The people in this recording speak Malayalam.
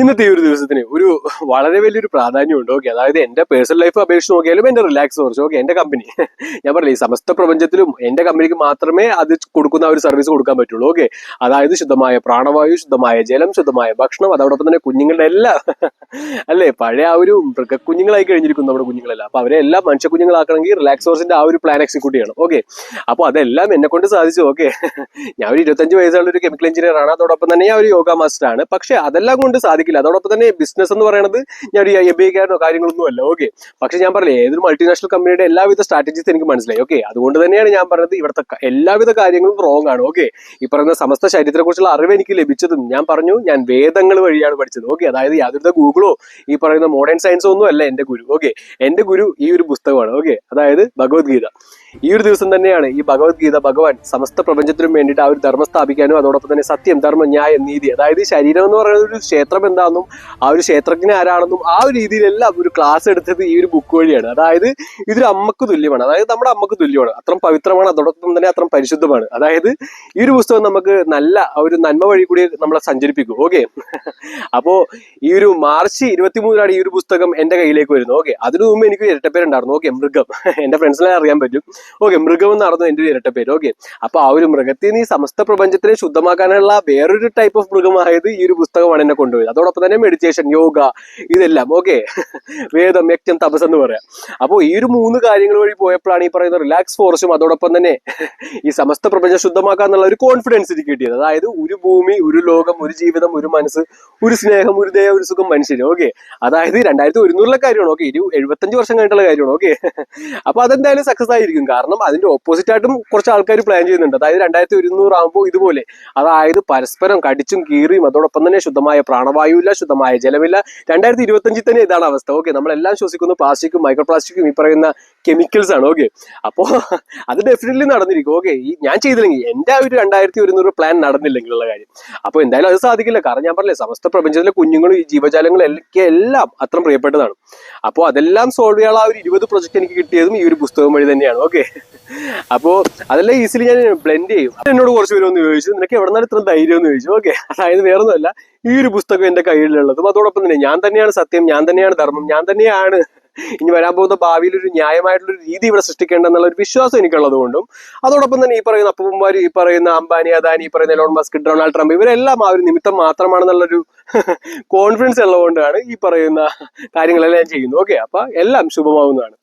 ഇന്നത്തെ ഈ ഒരു ദിവസത്തിന് ഒരു വളരെ വലിയൊരു പ്രാധാന്യമുണ്ട്. ഓക്കെ, അതായത് എന്റെ പേഴ്സണൽ ലൈഫ് അപേക്ഷിച്ച് നോക്കിയാലും എന്റെ റിലാക്സ് കുറച്ച് ഓക്കെ എന്റെ കമ്പനി ഞാൻ പറഞ്ഞില്ലേ, ഈ സമസ്ത പ്രപഞ്ചത്തിലും എന്റെ കമ്പനിക്ക് മാത്രമേ അത് കൊടുക്കുന്ന ഒരു സർവീസ് കൊടുക്കാൻ പറ്റുള്ളൂ. ഓക്കെ, അതായത് ശുദ്ധമായ പ്രാണവായു, ശുദ്ധമായ ജലം, ശുദ്ധമായ ഭക്ഷണം, അതോടൊപ്പം തന്നെ കുഞ്ഞുങ്ങളുടെ എല്ലാം അല്ലേ, പഴയ ആ ഒരു മൃഗക്കുഞ്ഞുങ്ങളായി കഴിഞ്ഞിരിക്കുന്നു നമ്മുടെ കുഞ്ഞുങ്ങളെല്ലാം. അപ്പൊ അവരെ എല്ലാം മനുഷ്യ കുഞ്ഞുങ്ങളാക്കണമെങ്കിൽ റിലാക്സ് സോഴ്സിന്റെ ആ ഒരു പ്ലാൻ എക്സിക്യൂട്ട് ചെയ്യണം. ഓക്കെ, അപ്പൊ അതെല്ലാം എന്നെ കൊണ്ട് സാധിച്ചു. ഓക്കെ, ഞാൻ ഒരു 25 വയസ്സുള്ള ഒരു കെമിക്കൽ എഞ്ചിനീയർ ആണ്, അതോടൊപ്പം തന്നെ ഞാൻ ഒരു യോഗ മാസ്റ്റർ ആണ്. പക്ഷെ അതെല്ലാം കൊണ്ട് സാധിക്കില്ല. അതോടൊപ്പം തന്നെ ബിസിനസ് എന്ന് പറയുന്നത് ഞാൻ ഒരു MBA കാരനോ കാര്യങ്ങളൊന്നും അല്ല. ഓക്കെ, പക്ഷെ ഞാൻ പറഞ്ഞില്ലേ, ഏതൊരു മൾട്ടിനാഷണൽ കമ്പനിയുടെ എല്ലാവിധ സ്ട്രാറ്റജീസ് എനിക്ക് മനസ്സിലായി. ഓക്കെ, അതുകൊണ്ട് തന്നെയാണ് ഞാൻ പറഞ്ഞത് ഇവിടുത്തെ എല്ലാവിധ കാര്യങ്ങളും റോങ് ആണ്. ഓക്കെ, ഈ പറയുന്ന സമസ്ത ശരീരത്തെ കുറിച്ചുള്ള അറിവ് എനിക്ക് ലഭിച്ചതും ഞാൻ പറഞ്ഞു ഞാൻ വേദങ്ങൾ വഴിയാണ് പഠിച്ചത്. ഓക്കെ, അതായത് യാതൊരു ഗൂഗിളോ ഈ പറയുന്ന മോഡേൺ സയൻസോ ഒന്നും അല്ല എന്റെ ഗുരു. ഓക്കെ, എന്റെ ഗുരു ഈ ഒരു പുസ്തകമാണ്. ഓക്കെ, അതായത് ഭഗവത്ഗീത. ഈ ഒരു ദിവസം തന്നെയാണ് ഈ ഭഗവത്ഗീത ഭഗവാൻ സമസ്ത പ്രപഞ്ചത്തിനും വേണ്ടിയിട്ട് ആ ഒരു ധർമ്മം സ്ഥാപിക്കാനും അതോടൊപ്പം തന്നെ സത്യം, ധർമ്മം, ന്യായം, നീതി, അതായത് ശരീരം എന്ന് പറയുന്ന ഒരു ക്ഷേത്രം എന്താണെന്നും ആ ഒരു ക്ഷേത്രജ്ഞൻ ആരാണെന്നും ആ ഒരു രീതിയിലെല്ലാം ഒരു ക്ലാസ് എടുത്തത് ഈ ഒരു ബുക്ക് വഴിയാണ്. അതായത് ഇതൊരു അമ്മക്ക് തുല്യമാണ്, അതായത് നമ്മുടെ അമ്മക്ക് തുല്യമാണ്, അത്ര പവിത്രമാണ്, അതോടൊപ്പം തന്നെ അത്ര പരിശുദ്ധമാണ്. അതായത് ഈ ഒരു പുസ്തകം നമുക്ക് നല്ല ഒരു നന്മ വഴി കൂടി നമ്മളെ സഞ്ചരിപ്പിക്കും. ഓക്കെ, അപ്പോ ഈ ഒരു മാർച്ച് 23 ഈ ഒരു പുസ്തകം എന്റെ കയ്യിലേക്ക് വരുന്നു. ഓക്കെ, അതിനു മുമ്പ് എനിക്ക് ഇരട്ടപ്പേരുണ്ടായിരുന്നു. ഓക്കെ, മൃഗം. എന്റെ ഫ്രണ്ട്സിനെ അറിയാൻ പറ്റും. ഓക്കെ, മൃഗം എന്നായിരുന്നു എന്റെ ഒരു ഇരട്ടപ്പേര്. ഓക്കെ, അപ്പൊ ആ ഒരു മൃഗത്തിൽ നിന്ന് ഈ സമസ്ത പ്രപഞ്ചത്തിനെ ശുദ്ധമാക്കാനുള്ള വേറൊരു ടൈപ്പ് ഓഫ് മൃഗമായത് ഈ ഒരു പുസ്തകമാണ് എന്നെ കൊണ്ടുപോയത്. അതോടൊപ്പം തന്നെ മെഡിറ്റേഷൻ, യോഗ, ഇതെല്ലാം. ഓക്കെ, വേദം, യജ്ഞം, തപസ് എന്ന് പറയാം. അപ്പോൾ ഈ ഒരു 3 കാര്യങ്ങൾ വഴി പോയപ്പോഴാണ് ഈ പറയുന്ന റിലാക്സ് ഫോർസും അതോടൊപ്പം തന്നെ ഈ സമസ്ത പ്രപഞ്ചം ശുദ്ധമാക്കാന്നുള്ള ഒരു കോൺഫിഡൻസ് എനിക്ക് കിട്ടിയത്. അതായത് ഒരു ഭൂമി, ഒരു ലോകം, ഒരു ജീവിതം, ഒരു മനസ്സ്, ഒരു സ്നേഹം, ഒരു ദയ, ഒരു സുഖം, മനുഷ്യന്. ഓക്കെ, അതായത് 2100 കാര്യമാണ്. ഓക്കെ, 75 വർഷം കഴിഞ്ഞിട്ടുള്ള കാര്യമാണ്. ഓക്കെ, അപ്പൊ അതെന്തായാലും സക്സസ് ആയിരിക്കും. കാരണം അതിന്റെ ഓപ്പോസിറ്റ് ആയിട്ടും കുറച്ച് ആൾക്കാർ പ്ലാൻ ചെയ്യുന്നുണ്ട്. അതായത് 2100 ആകുമ്പോൾ ഇതുപോലെ, അതായത് പരസ്പരം കടിച്ചും കീറിയും അതോടൊപ്പം തന്നെ ശുദ്ധമായ പ്രാണവായുവില്ല, ശുദ്ധമായ ജലമില്ല. 2025 തന്നെ ഇതാണ് അവസ്ഥ. ഓക്കെ, നമ്മളെല്ലാം ശ്വസിക്കുന്നു പ്ലാസ്റ്റിക്കും മൈക്രോ പ്ലാസ്റ്റിക്കും ഈ പറയുന്ന കെമിക്കൽസ് ആണ്. ഓക്കെ, അപ്പോ അത് ഡെഫിനറ്റ്ലി നടന്നിരിക്കും. ഓക്കെ, ഈ ഞാൻ ചെയ്തില്ലെങ്കിൽ എന്റെ ആ ഒരു 2100 പ്ലാൻ നടന്നില്ലെങ്കിലുള്ള കാര്യം. അപ്പൊ എന്തായാലും അത് സാധിക്കില്ല. കാരണം ഞാൻ പറഞ്ഞില്ലേ, സമസ്ത പ്രപഞ്ചത്തിലെ കുഞ്ഞുങ്ങളും ഈ ജീവജാലങ്ങളും എല്ലാം അത്ര പ്രിയപ്പെട്ടതാണ്. അപ്പോൾ അതെല്ലാം സോൾവ് ചെയ്യാനുള്ള ആ ഒരു 20 പ്രൊജക്ട് എനിക്ക് കിട്ടിയതും ഈ ഒരു പുസ്തകം വഴി തന്നെയാണ്. ഓക്കെ, അപ്പോ അതെല്ലാം ഈസിലി ഞാൻ ബ്ലെൻഡ് ചെയ്യും. എന്നോട് കുറച്ച് പേര് ഒന്ന് ചോദിച്ചു, നിനക്ക് എവിടെ നിന്നാണ് ഇത്ര ധൈര്യം എന്ന് ചോദിച്ചു. ഓക്കെ, അതായത് വേറൊന്നുമല്ല, ഈ ഒരു പുസ്തകം എന്റെ കയ്യിലുള്ളതും അതോടൊപ്പം തന്നെ ഞാൻ തന്നെയാണ് സത്യം, ഞാൻ തന്നെയാണ് ധർമ്മം, ഞാൻ തന്നെയാണ് ഇനി വരാൻ പോകുന്ന ഭാവിയിൽ ഒരു ന്യായമായിട്ടുള്ള ഒരു രീതി ഇവിടെ സൃഷ്ടിക്കേണ്ടെന്നുള്ള ഒരു വിശ്വാസം എനിക്കുള്ളത് കൊണ്ടും അതോടൊപ്പം തന്നെ ഈ പറയുന്ന അപ്പൂപ്പന്മാർ, ഈ പറയുന്ന അംബാനി, അദാനി, ഈ പറയുന്ന എലോൺ മസ്ക്, ഡൊണാൾഡ് ട്രംപ്, ഇവരെല്ലാം ആ ഒരു നിമിത്തം മാത്രമാണെന്നുള്ളൊരു കോൺഫിഡൻസ് ഉള്ളതുകൊണ്ടാണ് ഈ പറയുന്ന കാര്യങ്ങളെല്ലാം ഞാൻ ചെയ്യുന്നത്. ഓക്കെ, അപ്പൊ എല്ലാം ശുഭമാവുന്നതാണ്.